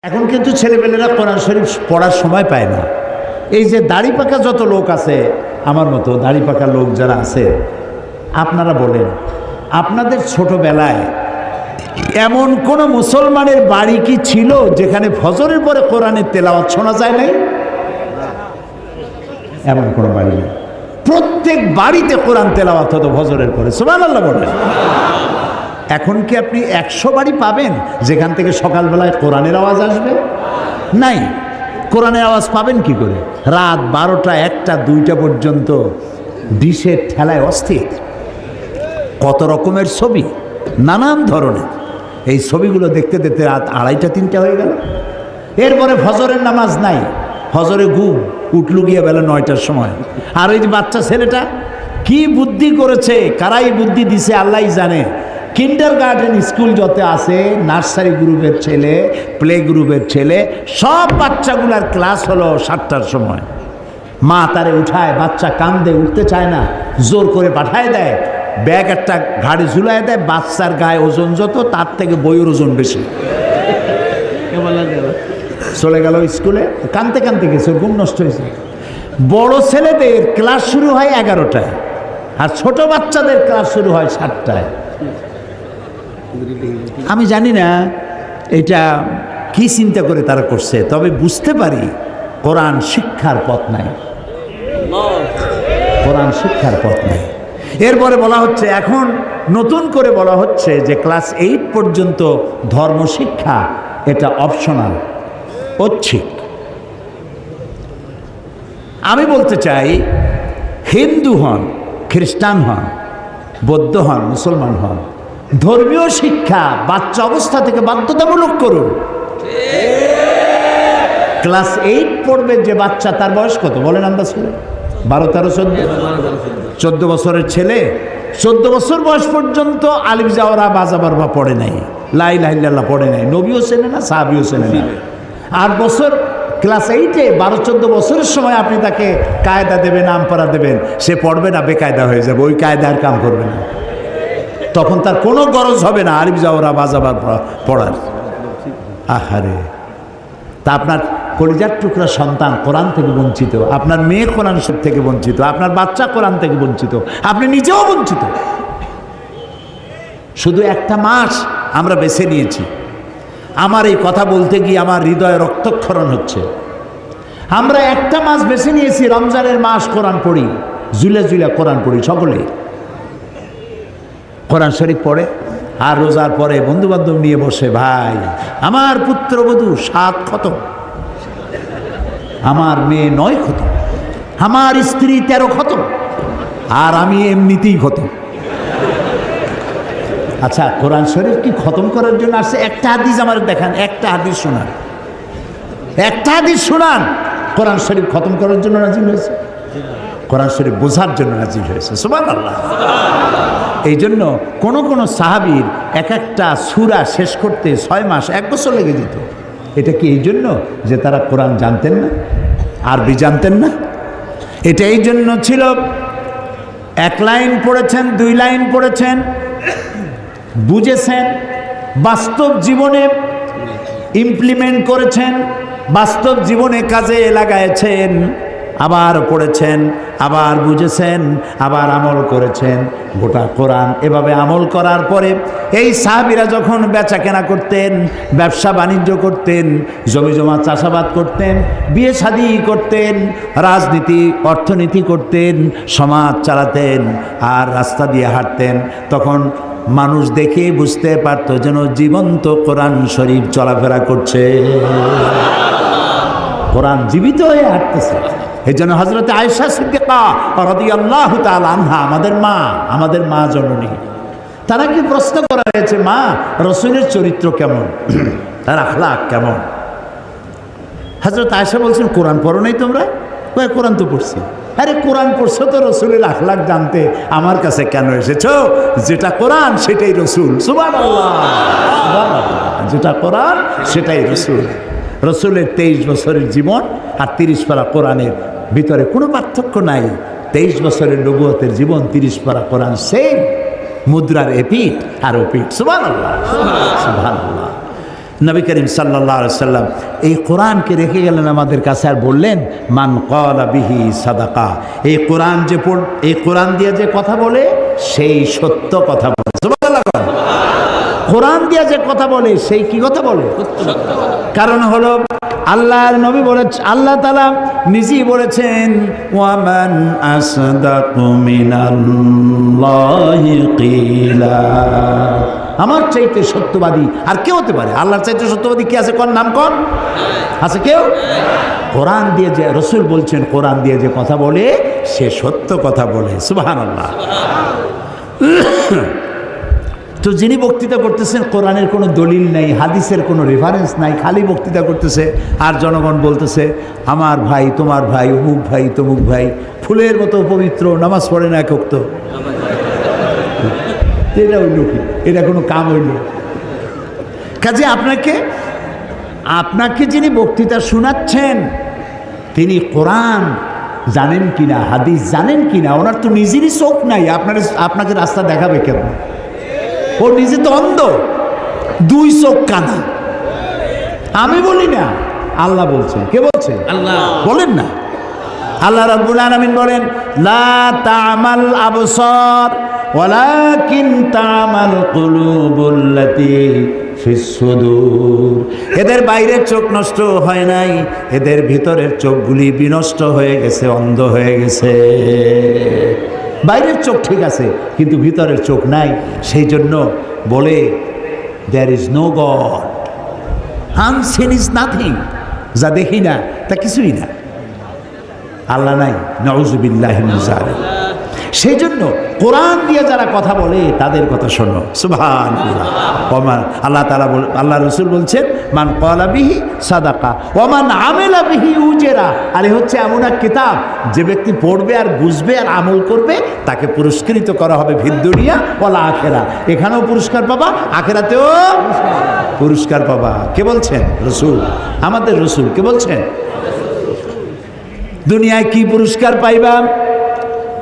এখন কিন্তু ছেলেপেলেরা কোরআন শরীফ পড়ার সময় পায় না। এই যে দাড়ি পাকা যত লোক আছে, আমার মতো দাড়ি পাকা লোক যারা আছে, আপনারা বলেন, আপনাদের ছোটবেলায় এমন কোন মুসলমানের বাড়ি কি ছিল যেখানে ফজরের পরে কোরআনের তেলাওয়াত শোনা যায় নাই? এমন কোন বাড়ি নেই। প্রত্যেক বাড়িতে কোরআন তেলাওয়াত হতো ফজরের পরে। সুবহানাল্লাহ বলেন। এখন কি আপনি 100 বাড়ি পাবেন যেখান থেকে সকালবেলায় কোরআনের আওয়াজ আসবে? নাই। কোরআনের আওয়াজ পাবেন কি করে? রাত 12টা 1টা 2টা পর্যন্ত ডিশের ঠেলায় অস্থির, কত রকমের ছবি, নানান ধরনের। এই ছবিগুলো দেখতে দেখতে রাত 2:30 3টা হয়ে গেল। এরপরে ফজরের নামাজ নাই, ফজরে ঘুম, উঠলু গিয়ে বেলা 9টার সময়। আর ওই যে বাচ্চা ছেলেটা কি বুদ্ধি করেছে, কারাই বুদ্ধি দিছে আল্লাহই জানে। কিন্ডারগার্টেন স্কুল যত আছে, নার্সারি গ্রুপের ছেলে, প্লে গ্রুপের ছেলে, সব বাচ্চাগুলার ক্লাস হলো 7টার সময়। মা তারে উঠায়, বাচ্চা কান্দে, উঠতে চায় না, জোর করে পাঠায় দেয়, ব্যাগ একটা ঘাড়ে ঝুলায় দেয়। বাচ্চার গায়ে ওজন যত, তার থেকে বইয়ের ওজন বেশি। চলে গেল স্কুলে, কানতে কানতে গেছে, ঘুম নষ্ট হয়েছে। বড় ছেলেদের ক্লাস শুরু হয় 11টায়, আর ছোট বাচ্চাদের ক্লাস শুরু হয় 7টায়। আমি জানি না এটা কি চিন্তা করে তারা করছে, তবে বুঝতে পারি কোরআন শিক্ষার পথ নাই, কোরআন শিক্ষার পথ নাই। এরপরে বলা হচ্ছে, এখন নতুন করে বলা হচ্ছে যে ক্লাস 8 পর্যন্ত ধর্ম শিক্ষা এটা অপশনাল, ঐচ্ছিক। আমি বলতে চাই, হিন্দু হন, খ্রিস্টান হন, বৌদ্ধ হন, মুসলমান হন, ধর্মীয় শিক্ষা বাচ্চা অবস্থা থেকে বাধ্যতামূলক করুন। ক্লাস 8 পড়বে যে বাচ্চা, তার বয়স কত বলেন আন্দাজ করে? 12 13 14 বছরের ছেলে 14 বছর বয়স পর্যন্ত আলিফ জাওরা বাজাবার বা পড়ে নাই, লা ইলাহা ইল্লাল্লাহ পড়ে নাই, নবীও চেনে না, সাহাবীও চেনে না। 8 বছর ক্লাস 8-এ 12-14 বছরের সময় আপনি তাকে কায়দা দেবেন, নাম পড়া দেবেন, সে পড়বে না, বেকায়দা হয়ে যাবে, ওই কায়দার কাম করবে না। তখন তার কোনো গরজ হবে না আলিফ জাওরা বাজাবার পড়ার। আহারে, তা আপনার কলিজার টুকরা সন্তান কোরআন থেকে বঞ্চিত, আপনার মেয়ে কোরআন থেকে বঞ্চিত, আপনার বাচ্চা কোরআন থেকে বঞ্চিত, আপনি নিজেও বঞ্চিত। শুধু একটা মাস আমরা বেছে নিয়েছি। আমার এই কথা বলতে গিয়ে আমার হৃদয়ে রক্তক্ষরণ হচ্ছে। আমরা একটা মাস বেছে নিয়েছি, রমজানের মাস কোরআন পড়ি, জুলে জুলে কোরআন পড়ি, সকলে কোরআন শরীফ পড়ে। আর রোজার পরে বন্ধু বান্ধব নিয়ে বসে, ভাই আমার পুত্রবধূ 7 খতম, আমার মেয়ে 9 খতম, আমার স্ত্রী 13 খতম, আর আমি এমনিতেই খতম। আচ্ছা, কোরআন শরীফ কি খতম করার জন্য আসছে? একটা হাদিস আমার দেখান, একটা হাদিস শোনান, একটা হাদিস শোনান। কোরআন শরীফ খতম করার জন্য নাজিল হয়েছে? কোরআন শরীফ বোঝার জন্য নাজিল হয়েছে। সুবহানাল্লাহ। এই জন্য কোন কোন সাহাবীর এক একটা সূরা শেষ করতে 6 মাস 1 বছর লেগে যেত। এটা কি এই জন্য যে তারা কোরআন জানতেন না, আরবি জানতেন না? এটা এই জন্য ছিল, 1 লাইন পড়েছেন, 2 লাইন পড়েছেন, বুঝেছেন, বাস্তব জীবনে ইমপ্লিমেন্ট করেছেন, বাস্তব জীবনে কাজে লাগাইছেন, আবার পড়েছেন, আবার বুঝেছেন, আবার আমল করেছেন। গোটা কোরআন এভাবে আমল করার পরে এই সাহাবীরা যখন বেচা কেনা করতেন, ব্যবসা বাণিজ্য করতেন, জমি জমা চাষাবাদ করতেন, বিয়ে শাদী করতেন, রাজনীতি অর্থনীতি করতেন, সমাজ চালাতেন, আর রাস্তা দিয়ে হাঁটতেন, তখন মানুষ দেখে বুঝতে পারত যেন জীবন্ত কোরআন শরীফ চলাফেরা করছে, কোরআন জীবিত হয়ে হাঁটতেছে। এই জন্য হযরত আয়েশা সিদ্দিকা রাদিয়াল্লাহু তাআলা আনহা, আমাদের মা জননী, তারা কি প্রশ্ন করা হয়েছে, মা রাসূলের চরিত্র কেমন, তার আখলাক কেমন? হযরত আয়েশা বলছেন, কোরআন পড়ো নাই তোমরা? কয়, কোরআন তো পড়ছি। আরে কোরআন পড়ছো তো রাসূলের আখলাক জানতে আমার কাছে কেন এসেছো? যেটা কোরআন সেটাই রাসূল। সুবহানাল্লাহ, যেটা কোরআন সেটাই রাসূল। রাসূলের 23 বছরের জীবন আর 30 পারা কোরআনের ভিতরে কোনো পার্থক্য নাই। 23 বছরের নবুয়তের জীবন, 30 পারা কোরআন, সেম, মুদ্রার এপিঠ আর ওপিঠ। সুবহানাল্লাহ, সুবহানাল্লাহ। নবী করিম সাল্লাল্লাহু আলাইহি সাল্লাম এই কোরআনকে রেখে গেলেন আমাদের কাছে আর বললেন মান ক্বালা বিহি সাদাকা। এই কোরআন এই কোরআন দিয়ে যে কথা বলে সেই সত্য কথা বলে। সুবহানাল্লাহ। কোরআন দিয়ে যে কথা বলে সেই কি কথা বলে? কারণ হলো আল্লাহর নবী বলেছেন, আল্লাহ তাআলা নিজেই বলেছেন ওয়ামান আসদাকু মিনাল্লাহি কিলা। আমার চাইতে সত্যবাদী আর কে হতে পারে? আল্লাহর চাইতে সত্যবাদী কে আছে? কোন নাম কোন আছে? কেউ? কোরআন দিয়ে যে রাসূল বলছেন কোরআন দিয়ে যে কথা বলে সে সত্য কথা বলে। সুবহানাল্লাহ। তো যিনি বক্তৃতা করতেছেন কোরআনের কোনো দলিল নেই, হাদিসের কোনো রেফারেন্স নাই, খালি বক্তৃতা করতেছে আর জনগণ বলতেছে আমার ভাই তোমার ভাই অমুক ভাই তমুক ভাই ফুলের মতো পবিত্র, নামাজ পড়ে না এক ওয়াক্ত। এটা হইল কি? এটা কোনো কাম হইল? কাজে আপনাকে যিনি বক্তৃতা শোনাচ্ছেন তিনি কোরআন জানেন কিনা, হাদিস জানেন কিনা, ওনার তো নিজেরই চোখ নাই, আপনাকে রাস্তা দেখাবে কেন? ও নিজে তো অন্ধ, দুই চোখ কানা। আমি বলি না, আল্লাহ বলছেন। কে বলছে? আল্লাহ। বলেন না। আল্লাহ রাব্বুল আলামিন বলেন লা তা'মাল আবসার ওয়ালাকিন তা'মাল কুলুবুল্লাতী ফিস সুদূর। এদের বাইরের চোখ নষ্ট হয় নাই, এদের ভিতরের চোখগুলি বিনষ্ট হয়ে গেছে, অন্ধ হয়ে গেছে। বাইরের চোখ ঠিক আছে কিন্তু ভিতরের চোখ নাই। সেই জন্য বলে there is no god, unseen is nothing. যা দেখি না তা কিছুই না, আল্লাহ নাই। নাউযুবিল্লাহি মিন যালিক। সেই জন্য কোরআন দিয়ে যারা কথা বলে তাদের কথা শোনো। সুবহানাল্লাহ। আল্লাহ রাসূল বলছেন মান ক্বালা বিহি সাদাকা ওয়া মান আমিলা বিহি উজরা। আর হচ্ছে এমন এক কিতাব যে ব্যক্তি পড়বে আর বুঝবে আর আমল করবে তাকে পুরস্কৃত করা হবে ফিদ দুনিয়া ওয়াল আখিরা। এখানেও পুরস্কার পাবা, আখিরাতেও পুরস্কার পাবা। কে বলছেন? রাসূল। আমাদের রাসূল কে বলছেন? দুনিয়ায় কি পুরস্কার পাইবা?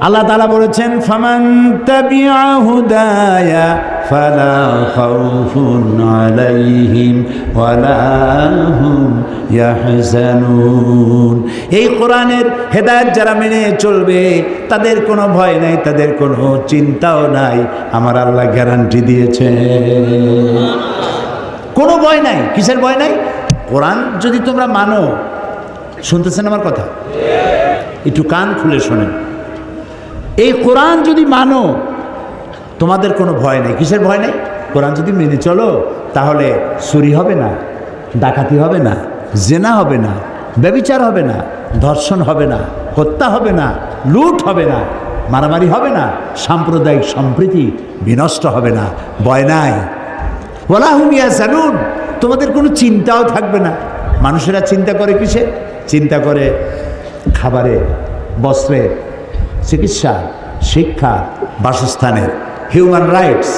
আল্লাহ তাআলা বলেছেন ফামান তাবিআ হুদায়া ফালা খাউফুন আলাইহিম ওয়ালা হুম ইয়াহজানুন। এই কোরআনের হেদায়েত যারা মেনে চলবে তাদের কোনো ভয় নাই, তাদের কোনো চিন্তাও নাই। আমার আল্লাহ গ্যারান্টি দিয়েছেন, কোনো ভয় নাই। কিসের ভয় নাই? কোরআন যদি তোমরা মানো। শুনতেছেন আমার কথা? একটু কান খুলে শোনেন। এই কোরআন যদি মানো তোমাদের কোনো ভয় নেই। কিসের ভয় নেই? কোরআন যদি মেনে চলো তাহলে চুরি হবে না, ডাকাতি হবে না, জেনা হবে না, ব্যভিচার হবে না, ধর্ষণ হবে না, হত্যা হবে না, লুট হবে না, মারামারি হবে না, সাম্প্রদায়িক সম্প্রীতি বিনষ্ট হবে না। ভয় নাই। ওয়ালা হুম ইয়াহজানুন। তোমাদের কোনো চিন্তাও থাকবে না। মানুষেরা চিন্তা করে কিসে? চিন্তা করে খাবারে, বস্ত্রে, চিকিৎসা, শিক্ষা, বাসস্থানের, হিউম্যান রাইটস,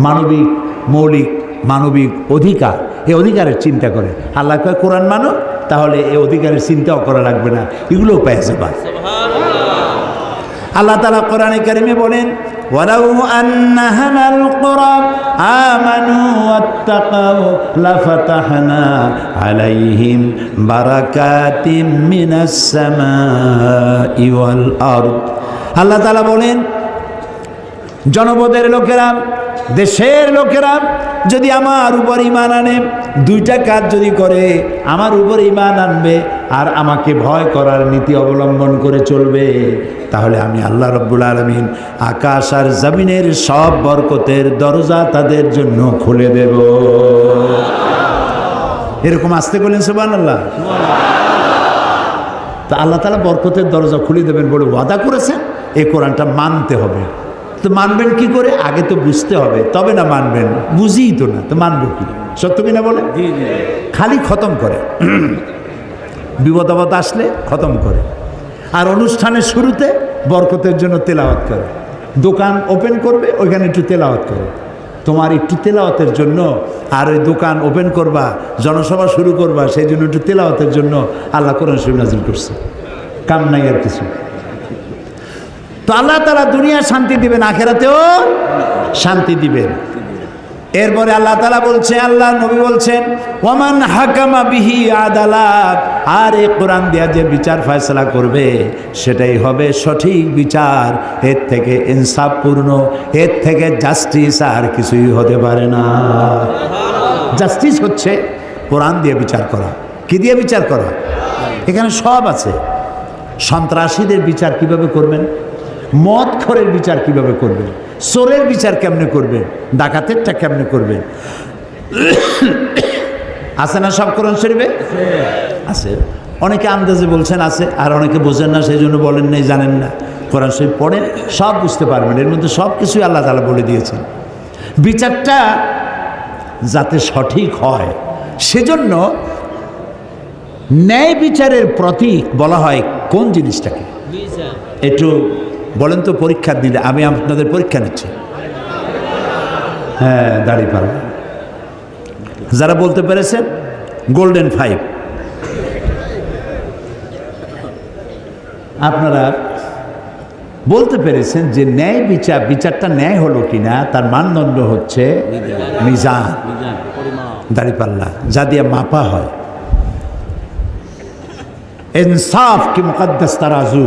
মানবিক মৌলিক মানবিক অধিকার। এই অধিকারের চিন্তা করে। আল্লাহ কয় কোরআন মানো, তাহলে এই অধিকারের চিন্তাও করা লাগবে না, এগুলোও পেয়ে যাবা। আল্লাহ তাআলা কোরআনে কারিমে বলেন ওয়ালাউ আন্না আহলাল কুরা আমানু ওয়াত্তাকাউ লাফাতাহনা আলাইহিম বারাকাতিম মিনাস সামাই ওয়াল আরদ। আল্লাহ তাআলা বলেন জনপদের লোকেরা, দেশের লোকেরা যদি আমার উপর ঈমান আনে, দুইটা কাজ যদি করে, আমার উপর ঈমান আনবে আর আমাকে ভয় করার নীতি অবলম্বন করে চলবে, তাহলে আমি আল্লাহ রাব্বুল আলামিন আকাশ আর জমিনের সব বরকতের দরজা তাদের জন্য খুলে দেব। এরকম আসতে বলেন সুবহানাল্লাহ। তা আল্লাহ তাআলা বরকতের দরজা খুলে দেবেন বলে ওয়াদা করেছেন। এই কোরআনটা মানতে হবে। তো মানবেন কি করে? আগে তো বুঝতে হবে, তবে না মানবেন। বুঝিই তো না, তো মানবো কি? সত্য কিনা বলে? খালি খতম করে, বিপদ আপদ আসলে খতম করে, আর অনুষ্ঠানের শুরুতে বরকতের জন্য তেলাওয়াত করে। দোকান ওপেন করবে, ওইখানে একটু তেলাওয়াত করে। তোমার একটু তেলাওয়াতের জন্য, আর ওই দোকান ওপেন করবা, জনসভা শুরু করবা, সেই জন্য একটু তেলাওয়াতের জন্য আল্লাহ কোরআন শরীফ নাযিল করছে। কাম নাই আর কিছু। তো আল্লাহ তাআলা দুনিয়া শান্তি দিবেন, আখিরাতেও শান্তি দিবেন। এরপরে আল্লাহ তাআলা বলছে, আল্লাহ নবী বলছেন, ওয়ামান হাকামা বিহি আদালাত, আর এই কোরআন দিয়া যে বিচার ফয়সালা করবে সেটাই হবে সঠিক বিচার, এর থেকে ইনসাফপূর্ণ, এর থেকে জাস্টিস আর কিছুই হতে পারে না। জাস্টিস হচ্ছে কোরআন দিয়ে বিচার করা। কি দিয়ে বিচার করা? এখানে সব আছে। সন্ত্রাসীদের বিচার কিভাবে করবেন, মদখোরের বিচার কিভাবে করবেন, চোরের বিচার কেমনে করবেন, ডাকাতেরটা কেমনে করবেন, আছে না সব কোরআন শরীফে? আছে। অনেকে আন্দাজে বলছেন আছে, আর অনেকে বোঝেন না, সেই জন্য বলেন নাই, জানেন না। কোরআন শরীফ পড়েন, সব বুঝতে পারবেন। এর মধ্যে সব কিছুই আল্লাহ তাআলা বলে দিয়েছেন। বিচারটা যাতে সঠিক হয় সেজন্য ন্যায় বিচারের প্রতীক বলা হয় কোন জিনিসটাকে? একটু বলেন তো, পরীক্ষা দিলে আমি আপনাদের পরীক্ষা নিচ্ছি। হ্যাঁ, দাড়িপাল্লা। যারা বলতে পেরেছেন গোল্ডেন 5। আপনারা বলতে পেরেছেন যে ন্যায় বিচারটা ন্যায় হলো কিনা তার মানদণ্ড হচ্ছে মিজান, দাড়িপাল্লা, যা দিয়ে মাপা হয়। ইনসাফ কি মুকদ্দাস তারাজু,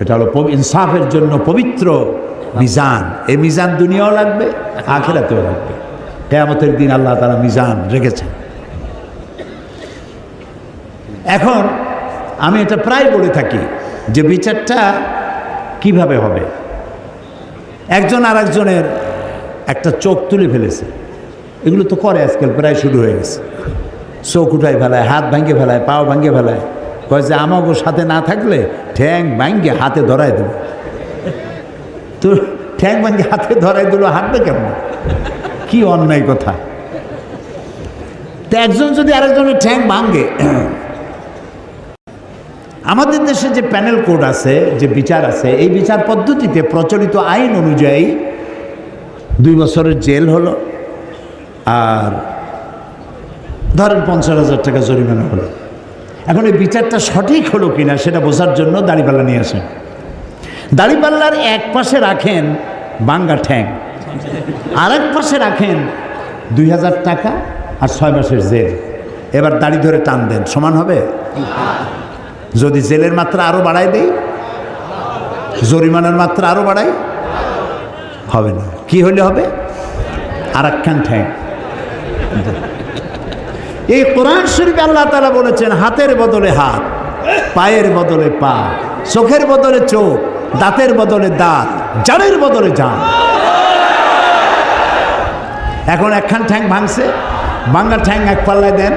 এটা হলো ইনসাফের জন্য পবিত্র মিজান। এই মিজান দুনিয়াও লাগবে, আখিরাতেও লাগবে। কিয়ামতের দিন আল্লাহ তাআলা মিজান রেখেছেন। এখন আমি এটা প্রায় বলে থাকি যে বিচারটা কিভাবে হবে। একজন আর একজনের একটা চোখ তুলে ফেলেছে, এগুলো তো করে আজকাল, প্রায় শুরু হয়ে গেছে। চোখ উঠায় ফেলায়, হাত ভাঙ্গে ফেলায়, পাও ভাঙ্গে ফেলায়, কয় যে আমাকে সাথে না থাকলে ঠ্যাং ভাঙ্গে হাতে ধরাই দেব। তো ঠ্যাং ভাঙ্গে হাতে ধরাই দিল, হাঁটবে কেমন? কি অন্যায় কথা। তো একজন যদি আরেকজনের ঠ্যাং ভাঙ্গে, আমাদের দেশে যে প্যানেল কোড আছে, যে বিচার আছে, এই বিচার পদ্ধতিতে প্রচলিত আইন অনুযায়ী 2 বছরের জেল হলো, আর ধরেন 50,000 টাকা জরিমানা হলো। এখন এই বিচারটা সঠিক হলো কিনা সেটা বোঝার জন্য দাড়িপাল্লা নিয়ে আসেন। দাড়িপাল্লার এক পাশে রাখেন বাঙ্গা ঠ্যাং, আর এক পাশে রাখেন 2,000 টাকা আর 6 মাসের জেল। এবার দাড়ি ধরে টান দেন, সমান হবে? যদি জেলের মাত্রা আরো বাড়াই দেই, জরিমানার মাত্রা আরো বাড়াই, হবে না। কি হলে হবে? আর একখান ঠ্যাং। এই কোরআন শরীফে আল্লাহ তাআলা বলেছেন, হাতের বদলে হাত, পায়ের বদলে পা, চোখের বদলে চোখ, দাঁতের বদলে দাঁত, জানের বদলে জান। এখন একখান ঠ্যাং ভাঙছে, ভাঙ্গা ঠ্যাং এক পাল্লায় দেন,